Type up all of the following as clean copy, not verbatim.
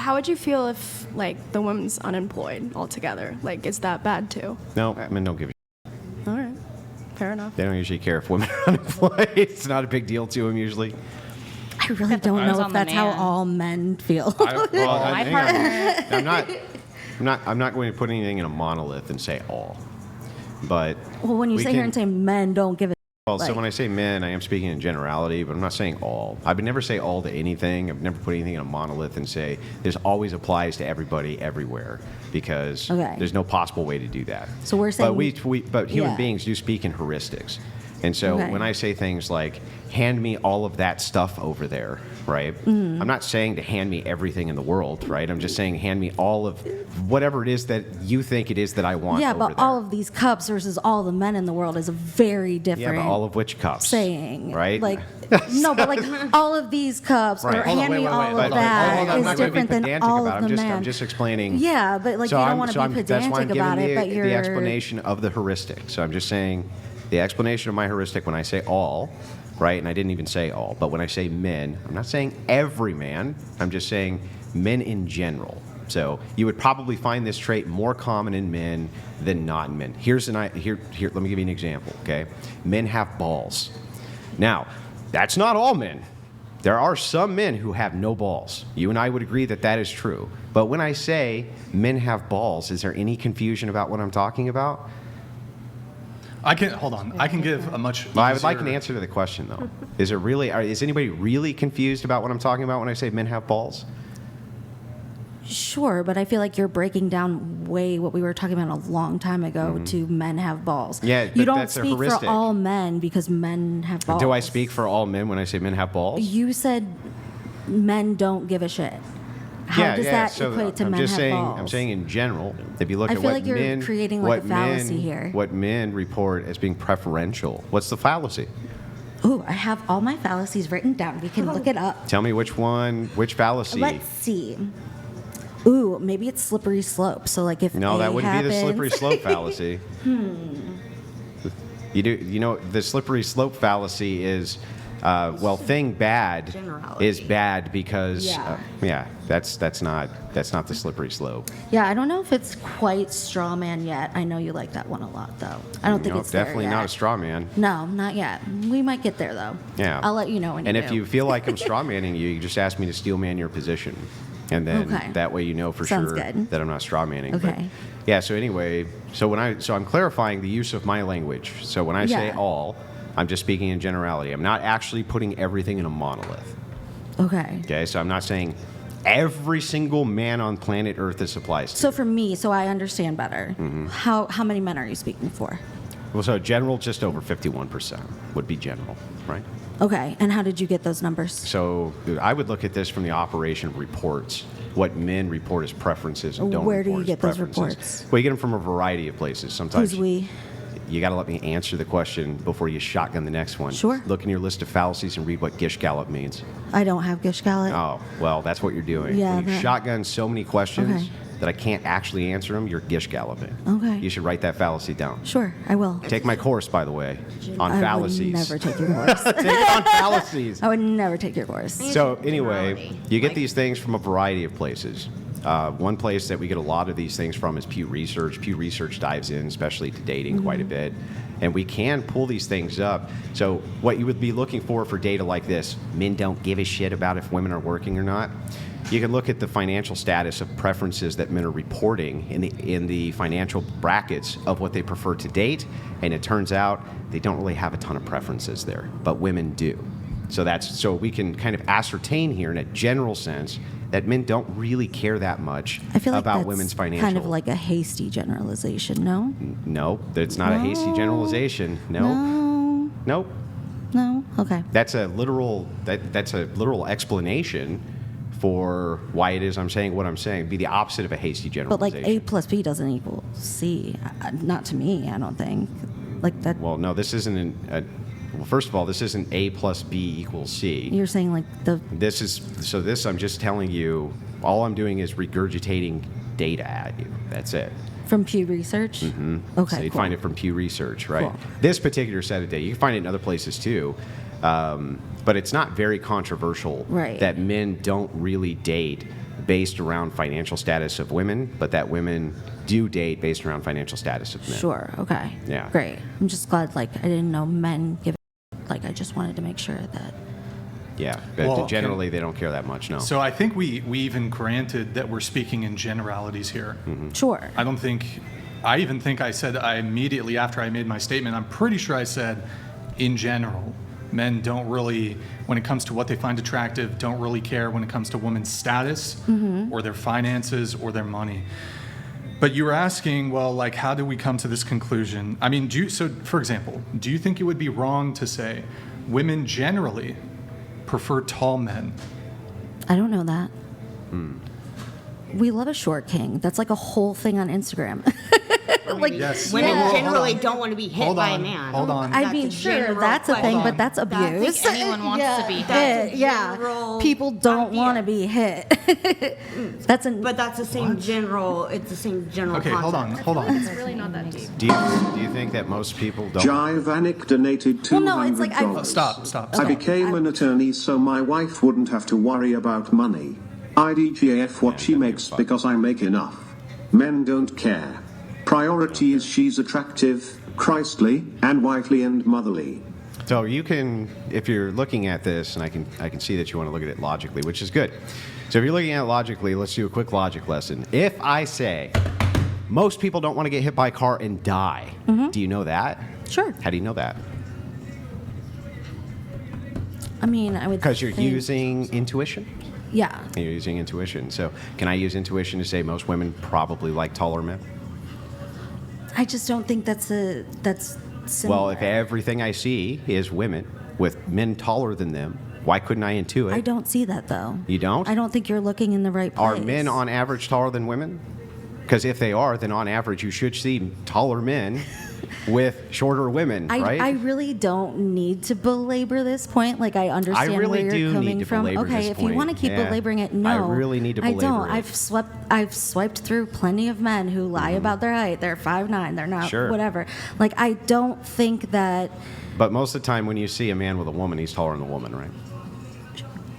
how would you feel if, like, the woman's unemployed altogether? Like, is that bad too? No, Or- men don't give a All right. Fair enough. They don't usually care if women are unemployed. It's not a big deal to them usually. I really don't Depends know on if the that's how man. all men feel. My partner. I'm not going to put anything in a monolith and say all. But Well, when you we sit here can- and say men don't give a Well, so like- when I say men, I am speaking in generality, but I'm not saying all. I would never say all to anything. I've never put anything in a monolith and say this always applies to everybody everywhere, because Okay. there's no possible way to do that. So we're saying- but human Yeah. beings do speak in heuristics. And so Okay. when I say things like, hand me all of that stuff over there, right? Mm-hmm. I'm not saying to hand me everything in the world, right? I'm just saying hand me all of whatever it is that you think it is that I want Yeah, over but there. all of these cups versus all the men in the world is a very Yeah, different but all of which cups? saying. Right? Like, no, but like all of these cups Right. or Hold on, hand wait, me wait, all wait, of hold on, that hold on, I'm is not gonna be different than pedantic all about of it. the men. I'm just explaining. Yeah, but like you don't want to be that's why I'm pedantic about giving it, but you're the explanation of the heuristic. So I'm just saying the explanation of my heuristic when I say all, right? And I didn't even say all, but when I say men, I'm not saying every man. I'm just saying men in general. So you would probably find this trait more common in men than not in men. Here. Let me give you an example. Okay, men have balls. Now, that's not all men. There are some men who have no balls. You and I would agree that that is true. But when I say men have balls, is there any confusion about what I'm talking about? I can give a much. Well, I would like an easier- answer to the question, though. Is anybody really confused about what I'm talking about when I say men have balls? Sure, but I feel like you're breaking down way what we were talking about a long time ago to men have balls. Yeah, you but don't that's a speak for heuristic. all men because men have balls. Do I speak for all men when I say men have balls? You said men don't give a shit. How does that so equate to I'm men just have saying, balls? I'm saying in general, if you look I at feel what like you're men, creating, like, what a fallacy men, here. what men report as being preferential. What's the fallacy? Ooh, I have all my fallacies written down. We can look it up. Tell me which fallacy. Let's see. Ooh, maybe it's slippery slope. So like if No, A that wouldn't be the happens- slippery slope fallacy. You know, the slippery slope fallacy is, thing bad Generality. is bad because, Yeah. that's not the slippery slope. Yeah, I don't know if it's quite straw man yet. I know you like that one a lot, though. I don't think No, it's there definitely yet. not a straw man. No, not yet. We might get there though. Yeah. I'll let you know when And you if do. you feel like I'm straw manning you, you just ask me to steel man your position. And then Okay. that way you know for Sounds sure good. that I'm not straw manning. But Okay. yeah, so anyway, so I'm clarifying the use of my language. So when I say Yeah. all, I'm just speaking in generality. I'm not actually putting everything in a monolith. Okay. Okay, so I'm not saying every single man on planet Earth this applies to. So for me, so I understand better. Mm-hmm. How many men are you speaking for? Well, so general, just over 51% would be general, right? Okay. And how did you get those numbers? So I would look at this from the operation reports, what men report as preferences and don't Where do report you as get those preferences. reports? Well, you get them from a variety of places. Sometimes Who's we? you got to let me answer the question before you shotgun the next one. Sure. Look in your list of fallacies and read what Gish Gallop means. I don't have Gish Gallop. Oh, well, that's what you're doing. Yeah, When you that- shotgun so many questions Okay. that I can't actually answer them, you're Gish Galloping. Okay. You should write that fallacy down. Sure, I will. Take my course, by the way, on I fallacies. would never take your course. Take it on fallacies. I would never take your course. So anyway, Generality. you get Like- these things from a variety of places. One place that we get a lot of these things from is Pew Research. Pew Research dives in, especially to dating, quite a bit. And we can pull these things up. So what you would be looking for data like this, men don't give a shit about if women are working or not. You can look at the financial status of preferences that men are reporting in the financial brackets of what they prefer to date, and it turns out they don't really have a ton of preferences there, but women do. So we can kind of ascertain here in a general sense that men don't really care that much I feel like about that's women's financial. kind of like a hasty generalization, no? No, it's not a hasty No. generalization. No. No. Nope. No? Okay. That's a literal explanation for why it is I'm saying what I'm saying. It'd be the opposite of a hasty But like generalization. A plus B doesn't equal C. Not to me, I don't think. Like that. Well, no, this isn't well, first of all, this isn't A plus B equals C. You're saying like the. I'm just telling you, all I'm doing is regurgitating data at you. That's it. From Pew Research? Mm-hmm. Okay. So you'd cool. find it from Pew Research, right? Cool. This particular set of data, you can find it in other places too, but it's not very controversial Right. that men don't really date based around financial status of women, but that women do date based around financial status of men. Sure. Okay. Yeah. Great. I'm just glad, like, I didn't know men give. Like, I just wanted to make sure that. Yeah, but Well, generally they don't care that much, no. So I think we even granted that we're speaking in generalities here. Sure. I even think I said immediately after I made my statement, I'm pretty sure I said, in general, men don't really, when it comes to what they find attractive, don't really care when it comes to women's status or their finances or their money. But you were asking, well, like, how do we come to this conclusion? I mean, so for example, do you think it would be wrong to say women generally prefer tall men? I don't know that. We love a short king. That's like a whole thing on Instagram. Like, Yes. Women Well, hold generally on. don't want to be hit Hold by a on, man. hold on. I That's mean, a sure, general that's a thing, question. but that's abuse. anyone wants to be hit. That's a Yeah, general people don't idea. want to be hit. That's a. But that's the same general. It's the same general. Okay, hold on, concept. hold on. It's really not that deep. Do you think that most people don't? Jivanik donated $200. Well, no, it's like Stop. I became an attorney so my wife wouldn't have to worry about money. IDGF what she makes because I make enough. Men don't care. Priority is she's attractive, Christly, and wifely and motherly. So you can, if you're looking at this, and I can see that you want to look at it logically, which is good. So if you're looking at it logically, let's do a quick logic lesson. If I say most people don't want to get hit by a car and die, do you know that? Sure. How do you know that? I mean, I would. Because you're think- using intuition. Yeah. You're using intuition. So can I use intuition to say most women probably like taller men? I just don't think that's similar. Well, if everything I see is women with men taller than them, why couldn't I intuit? I don't see that though. You don't? I don't think you're looking in the right place. Are men on average taller than women? Because if they are, then on average you should see taller men with shorter women, right? I really don't need to belabor this point. Like, I understand I really where do you're coming need to from. belabor Okay, this if you want to point. keep Yeah. belaboring it, no. I really need to I belabor don't. it. I've swiped through plenty of men who lie about their height. They're 5'9", they're not Sure. whatever. Like, I don't think that. But most of the time when you see a man with a woman, he's taller than the woman, right?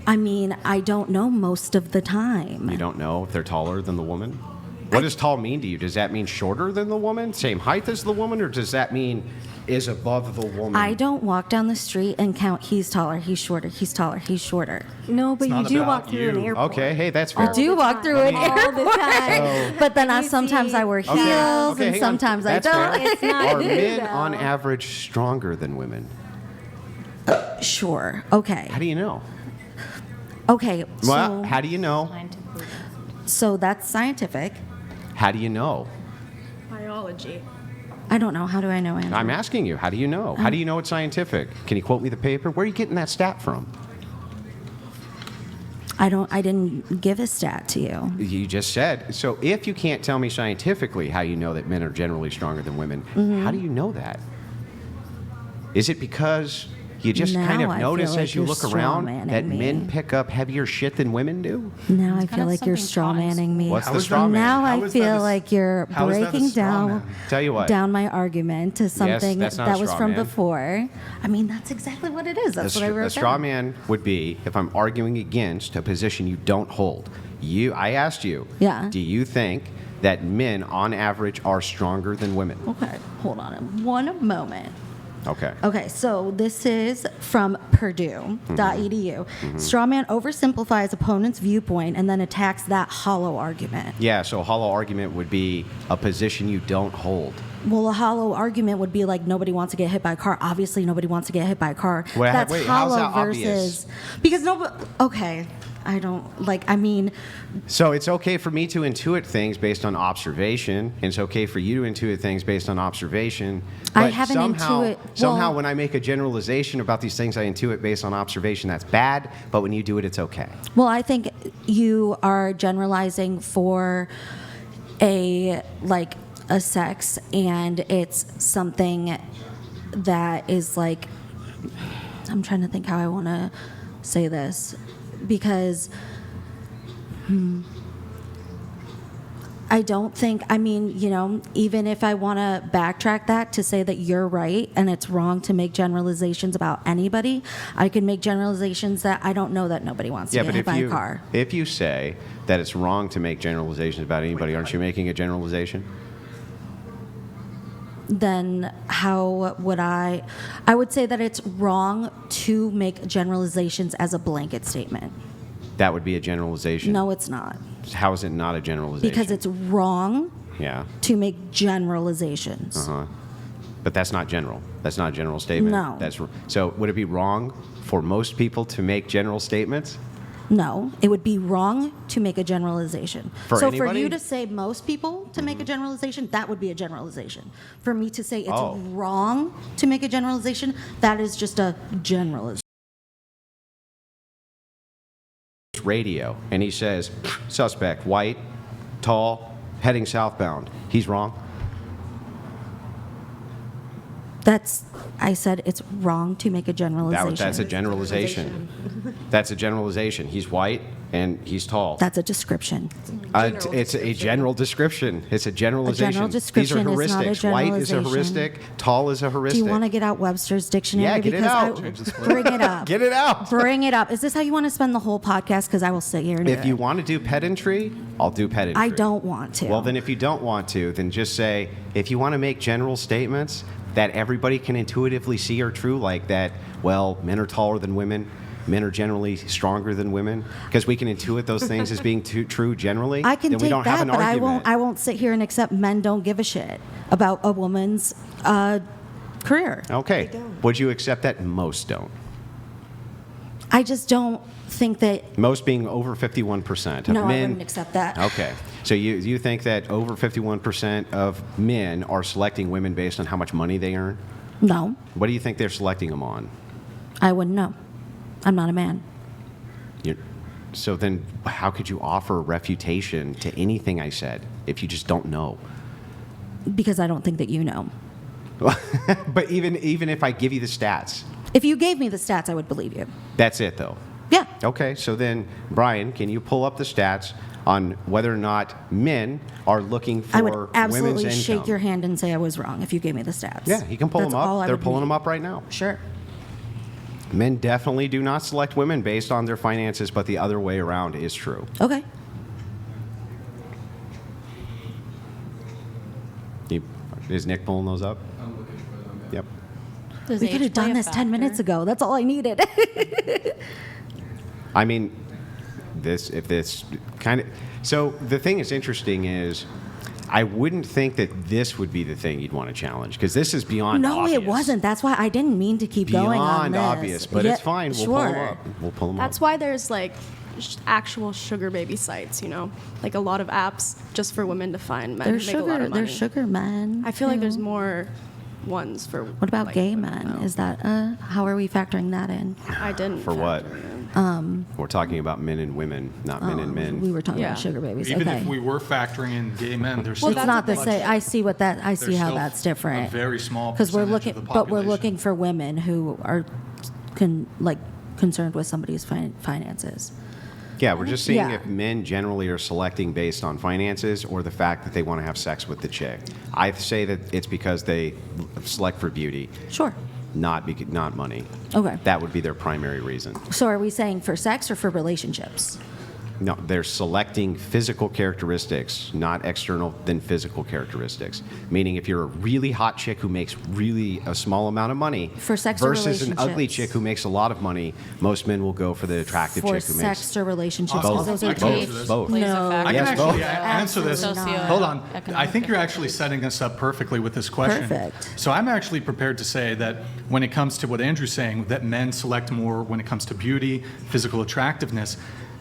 I mean, I don't know most of the time. You don't know if they're taller than the woman? What does tall mean to you? Does that mean shorter than the woman, same height as the woman, or does that mean is above the woman? I don't walk down the street and count he's taller, he's shorter, he's taller, he's shorter. No, but It's you not do about walk through an you. airport. Okay, hey, that's fair. I do walk through an all the time. So- But then And you sometimes see- I wear heels, Okay, and hang on. sometimes I That's don't. fair. It's not Are you, men though. on average stronger than women? Sure. Okay. How do you know? Okay. Well, how do you know? So that's scientific. How do you know? Biology. I don't know. How do I know, Andrew? I'm asking you. How do you know? How do you know it's scientific? Can you quote me the paper? Where are you getting that stat from? I didn't give a stat to you. You just said. So if you can't tell me scientifically how you know that men are generally stronger than women, how do you know that? Is it because you just kind Now of I notice feel as like you you're look around strawmanning that me. men pick up heavier shit than women do? Now I kind feel of like you're something straw taught in manning me. What's How the is that- straw man? Now How I is that feel a- like you're how is that a breaking straw down man? Tell you what. down my argument to something that's not a that was straw from man. before. I mean, that's exactly what it is. That's what I wrote A straw down. man would be if I'm arguing against a position you don't hold. I asked you, Yeah. do you think that men on average are stronger than women? Okay, hold on one moment. Okay. Okay, so this is from Purdue.edu. Strawman oversimplifies opponent's viewpoint and then attacks that hollow argument. Yeah, so a hollow argument would be a position you don't hold. Well, a hollow argument would be like nobody wants to get hit by a car. Obviously, nobody wants to get hit by a car. Wait, That's wait, how's hollow that obvious? because nobody. Okay, I don't like. I mean, So it's okay for me to intuit things based on observation, and it's okay for you to intuit things based on observation. I But haven't somehow, well- when I make a generalization about these things, I intuit based on observation. That's bad, but when you do it, it's okay. well, I think you are generalizing for a sex, and it's something that is like. I'm trying to think how I want to say this because I don't think, I mean, even if I want to backtrack that to say that you're right and it's wrong to make generalizations about anybody, I can make generalizations that I don't know that nobody wants to get hit by a car. if you say that it's wrong to make generalizations about anybody, aren't you making a generalization? Then how would I would say that it's wrong to make generalizations as a blanket statement. That would be a generalization. No, it's not. How is it not a generalization? Because it's wrong yeah. to make generalizations. Uh-huh. But that's not general. That's not a general statement. No. So would it be wrong for most people to make general statements? No, it would be wrong to make a generalization. For so anybody? for you to say most people to make a generalization, that would be a generalization. For me to say it's wrong to make a generalization, that is just a generalization. Radio, and he says, suspect, white, tall, heading southbound. He's wrong. I said it's wrong to make a generalization. That's a generalization. That's a generalization. He's white and he's tall. That's a description. It's a general description. It's a generalization. A general description These are is not a heuristics. White is a generalization. heuristic. Tall is a heuristic. Do you want to get out Webster's dictionary? Yeah, get it out. Bring it up. Get it out. Bring it up. Is this how you want to spend the whole podcast? Because I will sit here and do If you it. want to do pedantry, I'll do pedantry. I don't want to. Well, then if you don't want to, then just say, if you want to make general statements that everybody can intuitively see are true, like that, well, men are taller than women, men are generally stronger than women, because we can intuit those things as being true generally, I can then we take don't have that, an but argument. I won't sit here and accept men don't give a shit about a woman's career. Okay. Would you accept that? Most don't. I just don't think that. Most being over 51% of No, men. I wouldn't accept that. Okay. So you think that over 51% of men are selecting women based on how much money they earn? No, What do you think they're selecting them on? I wouldn't know. I'm not a man. So then how could you offer refutation to anything I said if you just don't know? Because I don't think that you know. But even if I give you the stats, If you gave me the stats, I would believe you. that's it though. Yeah. Okay, so then, Brian, can you pull up the stats on whether or not men are looking for I would women's absolutely income? shake your hand and say I was wrong if you gave me the stats. Yeah, you can pull That's them all up. I They're would pulling need. them up right now. Sure. Men definitely do not select women based on their finances, but the other way around is true. Okay. Is Nick pulling those up? Yep. Does We age could have play done a this 10 factor? minutes ago. That's all I needed. I mean, if this kind of. So the thing that's interesting is, I wouldn't think that this would be the thing you'd want to challenge, because this is beyond No, obvious. it wasn't. That's why I didn't mean to keep going on Beyond this. obvious, but Yeah, it's fine. We'll sure. pull them up. We'll pull them That's up. why there's like actual sugar baby sites, like a lot of apps just for women to find men There's who make a lot sugar. of money. There's sugar men. I feel like there's too. more ones for. What about like, gay women, men? though. Is that how are we factoring that in? I didn't. For what? factor it in. We're talking about men and women, not men and men. We were talking Yeah. about sugar babies. Even okay. if we were factoring in gay men, there's Well, It's still not the much- same. I see what that. I see There's how still that's different. a very small because we're percentage looking, of the but we're population. looking for women who are concerned with somebody's finances. Yeah, we're just seeing Yeah. if men generally are selecting based on finances or the fact that they want to have sex with the chick. I say that it's because they select for beauty, Sure. not money. Okay. That would be their primary reason. So are we saying for sex or for relationships? No, they're selecting physical characteristics, not external than physical characteristics. Meaning if you're a really hot chick who makes really a small amount of money For sex or versus an ugly relationships? chick who makes a lot of money, most men will go for the attractive For chick who makes sex or relationships? Both. 'Cause those are I can answer two. this. both. Plays a No. factor. I can Yes, actually both. answer this. Absolutely not. Hold on. I Socioeconomic think you're factor. actually setting us up perfectly with this question. Perfect. So I'm actually prepared to say that when it comes to what Andrew's saying, that men select more when it comes to beauty, physical attractiveness.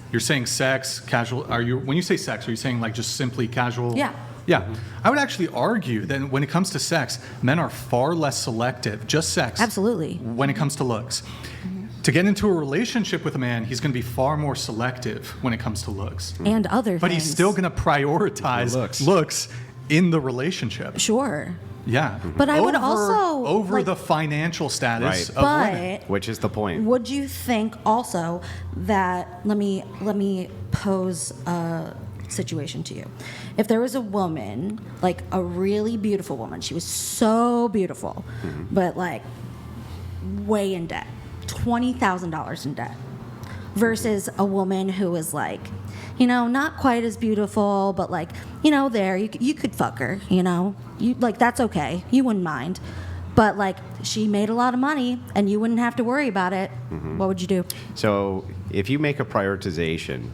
You're saying sex, casual. When you say sex, are you saying like just simply casual? Yeah. Yeah. I would actually argue that when it comes to sex, men are far less selective, just sex. Absolutely. When it comes to looks. To get into a relationship with a man, he's going to be far more selective when it comes to looks. And other But things. he's still going to prioritize looks in the relationship. Sure. Yeah. But I would also, over like- the financial status Right. of women. But Which is the point. would you think also that let me pose situation to you. If there was a woman, like a really beautiful woman, she was so beautiful, but like way in debt, $20,000 in debt, versus a woman who was like, not quite as beautiful, but like, there, you could fuck her, you like, that's okay. You wouldn't mind. But like, she made a lot of money and you wouldn't have to worry about it. What would you do? So if you make a prioritization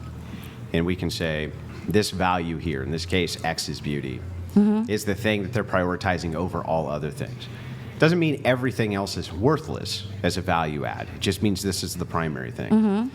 and we can say this value here, in this case, X is beauty, is the thing that they're prioritizing over all other things. Doesn't mean everything else is worthless as a value add. It just means this is the primary thing.